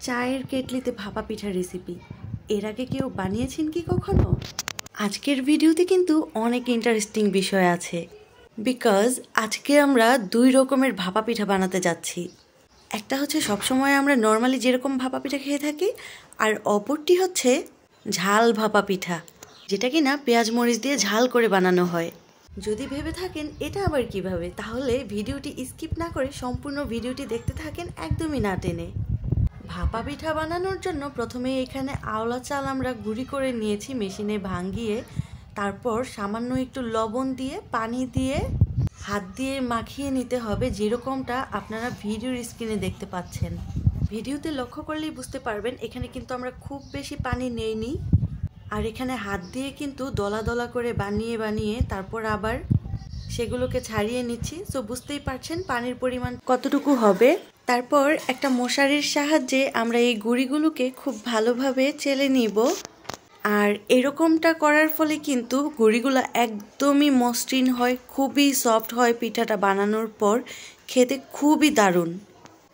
চায়ের কেটলিতে ভাপা পিঠার রেসিপি এর আগে কেউ বানিয়েছেন কি কখনো? আজকের ভিডিওতে কিন্তু অনেক ইন্টারেস্টিং বিষয় আছে, বিকজ আজকে আমরা দুই রকমের ভাপা পিঠা বানাতে যাচ্ছি। একটা হচ্ছে সবসময় আমরা নর্মালি যেরকম ভাপা পিঠা খেয়ে থাকি, আর অপরটি হচ্ছে ঝাল ভাপা পিঠা, যেটা কিনা পেঁয়াজ মরিচ দিয়ে ঝাল করে বানানো হয়। যদি ভেবে থাকেন এটা আবার কিভাবে, তাহলে ভিডিওটি স্কিপ না করে সম্পূর্ণ ভিডিওটি দেখতে থাকেন, একদমই না টেনে। ভাপা পিঠা বানানোর জন্য প্রথমে এখানে আওলা চাল আমরা গুঁড়ি করে নিয়েছি মেশিনে ভাঙিয়ে, তারপর সামান্য একটু লবণ দিয়ে পানি দিয়ে হাত দিয়ে মাখিয়ে নিতে হবে, যেরকমটা আপনারা ভিডিওর স্ক্রিনে দেখতে পাচ্ছেন। ভিডিওতে লক্ষ্য করলেই বুঝতে পারবেন এখানে কিন্তু আমরা খুব বেশি পানি নেইনি, আর এখানে হাত দিয়ে কিন্তু দলা দলা করে বানিয়ে বানিয়ে তারপর আবার সেগুলোকে ছাড়িয়ে নিচ্ছি। সো বুঝতেই পারছেন পানির পরিমাণ কতটুকু হবে। তারপর একটা মশারির সাহায্যে আমরা এই গুঁড়িগুলোকে খুব ভালোভাবে চেলে নিব, আর এরকমটা করার ফলে কিন্তু গুঁড়িগুলো একদমই মসৃণ হয়, খুবই সফট হয়। পিঠাটা বানানোর পর খেতে খুবই দারুণ।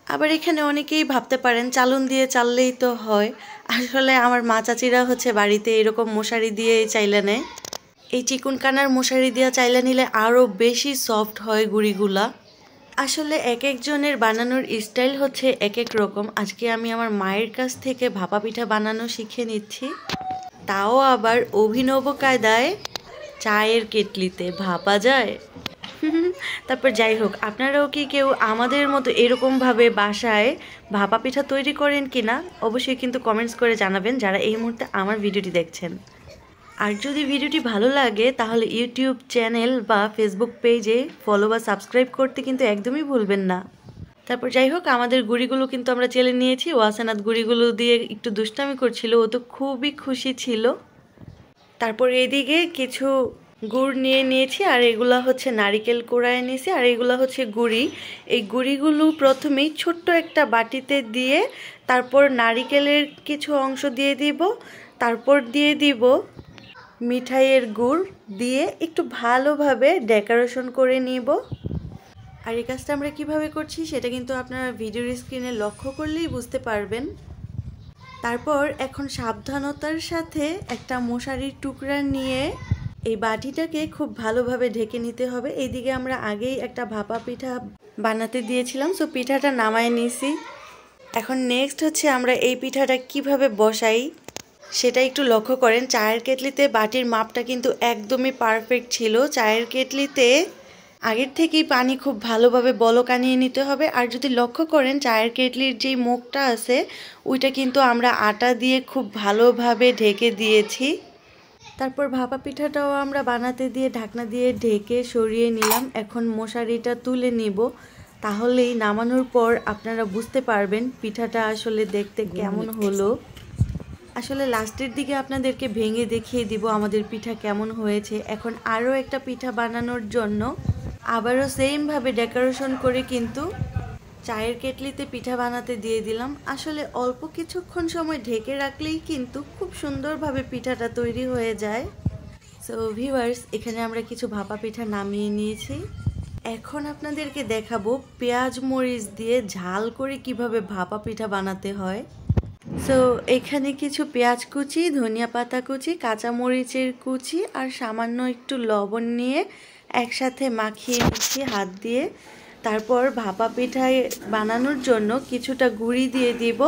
আবার এখানে অনেকেই ভাবতে পারেন চালুন দিয়ে চাললেই তো হয়। আসলে আমার মা চাচিরা হচ্ছে বাড়িতে এরকম মশারি দিয়ে চাইলে নেয়। এই চিকন কানার মশারি দিয়ে চাইলে নিলে আরও বেশি সফট হয় গুঁড়িগুলা। আসলে এক একজনের বানানোর স্টাইল হচ্ছে এক এক রকম। আজকে আমি আমার মায়ের কাছ থেকে ভাপা পিঠা বানানো শিখে নিচ্ছি, তাও আবার অভিনব কায়দায় চায়ের কেটলিতে। ভাপা যায়? তারপর যাই হোক, আপনারাও কি কেউ আমাদের মতো এরকমভাবে বাসায় ভাপা পিঠা তৈরি করেন কি না অবশ্যই কিন্তু কমেন্টস করে জানাবেন, যারা এই মুহূর্তে আমার ভিডিওটি দেখছেন। আর যদি ভিডিওটি ভালো লাগে তাহলে ইউটিউব চ্যানেল বা ফেসবুক পেজে ফলো বা সাবস্ক্রাইব করতে কিন্তু একদমই ভুলবেন না। তারপর যাই হোক, আমাদের গুঁড়িগুলো কিন্তু আমরা চেলে নিয়েছি। ওয়াসানাত গুঁড়িগুলো দিয়ে একটু দুষ্টামি করছিল, ও তো খুবই খুশি ছিল। তারপর এদিকে কিছু গুড় নিয়ে নিয়েছি, আর এগুলা হচ্ছে নারিকেল কোড়ায় নিয়েছি, আর এগুলা হচ্ছে গুঁড়ি। এই গুঁড়িগুলো প্রথমেই ছোট্ট একটা বাটিতে দিয়ে তারপর নারিকেলের কিছু অংশ দিয়ে দিব, তারপর দিয়ে দিব মিঠাইয়ের গুড় দিয়ে একটু ভালোভাবে ডেকোরেশন করে নিব। আর এই কাজটা আমরা কিভাবে করছি সেটা কিন্তু আপনারা ভিডিওর স্ক্রিনে লক্ষ্য করলেই বুঝতে পারবেন। তারপর এখন সাবধানতার সাথে একটা মশারির টুকরা নিয়ে এই বাটিটাকে খুব ভালোভাবে ঢেকে নিতে হবে। এইদিকে আমরা আগেই একটা ভাপা পিঠা বানাতে দিয়েছিলাম, সো পিঠাটা নামায় নিয়েছি। এখন নেক্সট হচ্ছে আমরা এই পিঠাটা কিভাবে বসাই সেটা একটু লক্ষ্য করেন। চায়ের কেটলিতে বাটির মাপটা কিন্তু একদমই পারফেক্ট ছিল। চায়ের কেটলিতে আগের থেকেই পানি খুব ভালোভাবে বলক আনিয়ে নিতে হবে। আর যদি লক্ষ্য করেন চায়ের কেটলির যেই মুখটা আছে ওইটা কিন্তু আমরা আটা দিয়ে খুব ভালোভাবে ঢেকে দিয়েছি। তারপর ভাপা পিঠাটাও আমরা বানাতে দিয়ে ঢাকনা দিয়ে ঢেকে সরিয়ে নিলাম। এখন মশারিটা তুলে নিব, তাহলেই নামানোর পর আপনারা বুঝতে পারবেন পিঠাটা আসলে দেখতে কেমন হলো। আসলে লাস্টের দিকে আপনাদেরকে ভেঙে দেখিয়ে দিব আমাদের পিঠা কেমন হয়েছে। এখন আরও একটা পিঠা বানানোর জন্য আবারও সেমভাবে ডেকোরেশন করে কিন্তু চায়ের কেটলিতে পিঠা বানাতে দিয়ে দিলাম। আসলে অল্প কিছুক্ষণ সময় ঢেকে রাখলেই কিন্তু খুব সুন্দরভাবে পিঠাটা তৈরি হয়ে যায়। সো ভিউয়ার্স, এখানে আমরা কিছু ভাপা পিঠা নামিয়ে নিয়েছি। এখন আপনাদেরকে দেখাবো পেঁয়াজ মরিচ দিয়ে ঝাল করে কিভাবে ভাপা পিঠা বানাতে হয়। সো এখানে কিছু পেঁয়াজ কুচি, ধনিয়া পাতা কুচি, কাঁচা মরিচের কুচি আর সামান্য একটু লবণ নিয়ে একসাথে মাখিয়ে নিচ্ছি হাত দিয়ে। তারপর ভাপা পিঠা বানানোর জন্য কিছুটা গুঁড়ি দিয়ে দিব,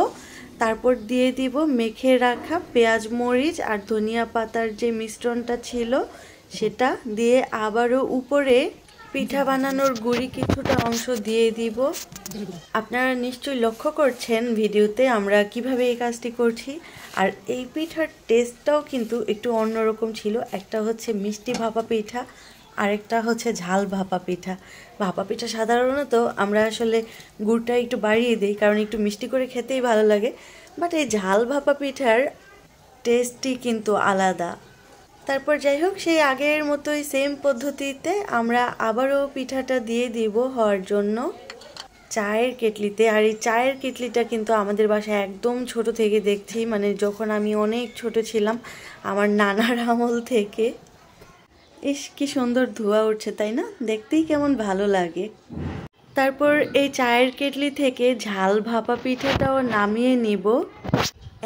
তারপর দিয়ে দিব মেখে রাখা পেঁয়াজ মরিচ আর ধনিয়া পাতার যে মিশ্রণটা ছিল সেটা দিয়ে আবারও উপরে পিঠা বানানোর গুঁড়ি কিছুটা অংশ দিয়ে দিব। আপনারা নিশ্চয়ই লক্ষ্য করছেন ভিডিওতে আমরা কিভাবে এই কাজটি করছি। আর এই পিঠার টেস্টটাও কিন্তু একটু অন্যরকম ছিল। একটা হচ্ছে মিষ্টি ভাপা পিঠা, আরেকটা হচ্ছে ঝাল ভাপা পিঠা। ভাপা পিঠা সাধারণত আমরা আসলে গুড়টা একটু বাড়িয়ে দিই, কারণ একটু মিষ্টি করে খেতেই ভালো লাগে। বাট এই ঝাল ভাপা পিঠার টেস্টই কিন্তু আলাদা। তারপর যাই হোক, সেই আগের মতোই সেম পদ্ধতিতে আমরা আবারও পিঠাটা দিয়ে দিব হওয়ার জন্য চায়ের কেটলিতে। আর এই চায়ের কেটলিটা কিন্তু আমাদের বাসায় একদম ছোট থেকে দেখছি, মানে যখন আমি অনেক ছোট ছিলাম, আমার নানার আমল থেকে। ইস, কি সুন্দর ধোঁয়া উঠছে তাই না? দেখতেই কেমন ভালো লাগে। তারপর এই চায়ের কেটলি থেকে ঝাল ভাপা পিঠাটাও নামিয়ে নিব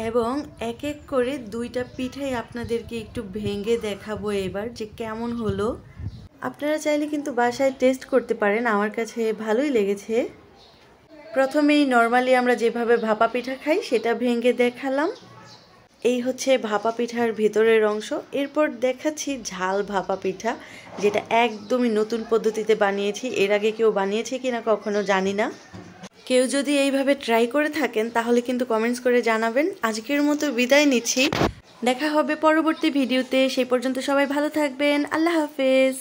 এবং এক এক করে দুইটা পিঠাই আপনাদেরকে একটু ভেঙে দেখাবো এবার যে কেমন হলো। আপনারা চাইলে কিন্তু বাসায় টেস্ট করতে পারেন, আমার কাছে ভালোই লেগেছে। প্রথমেই নর্মালি আমরা যেভাবে ভাপা পিঠা খাই সেটা ভেঙে দেখালাম। এই হচ্ছে ভাপা পিঠার ভেতরের অংশ। এরপর দেখাচ্ছি ঝাল ভাপা পিঠা, যেটা একদমই নতুন পদ্ধতিতে বানিয়েছি। এর আগে কেউ বানিয়েছে কিনা কখনো জানি না। কেউ যদি এইভাবে ট্রাই করে থাকেন তাহলে কিন্তু কমেন্টস করে জানাবেন। আজকের মতো বিদায় নিচ্ছি, দেখা হবে পরবর্তী ভিডিওতে। সেই পর্যন্ত সবাই ভালো থাকবেন। আল্লাহ হাফেজ।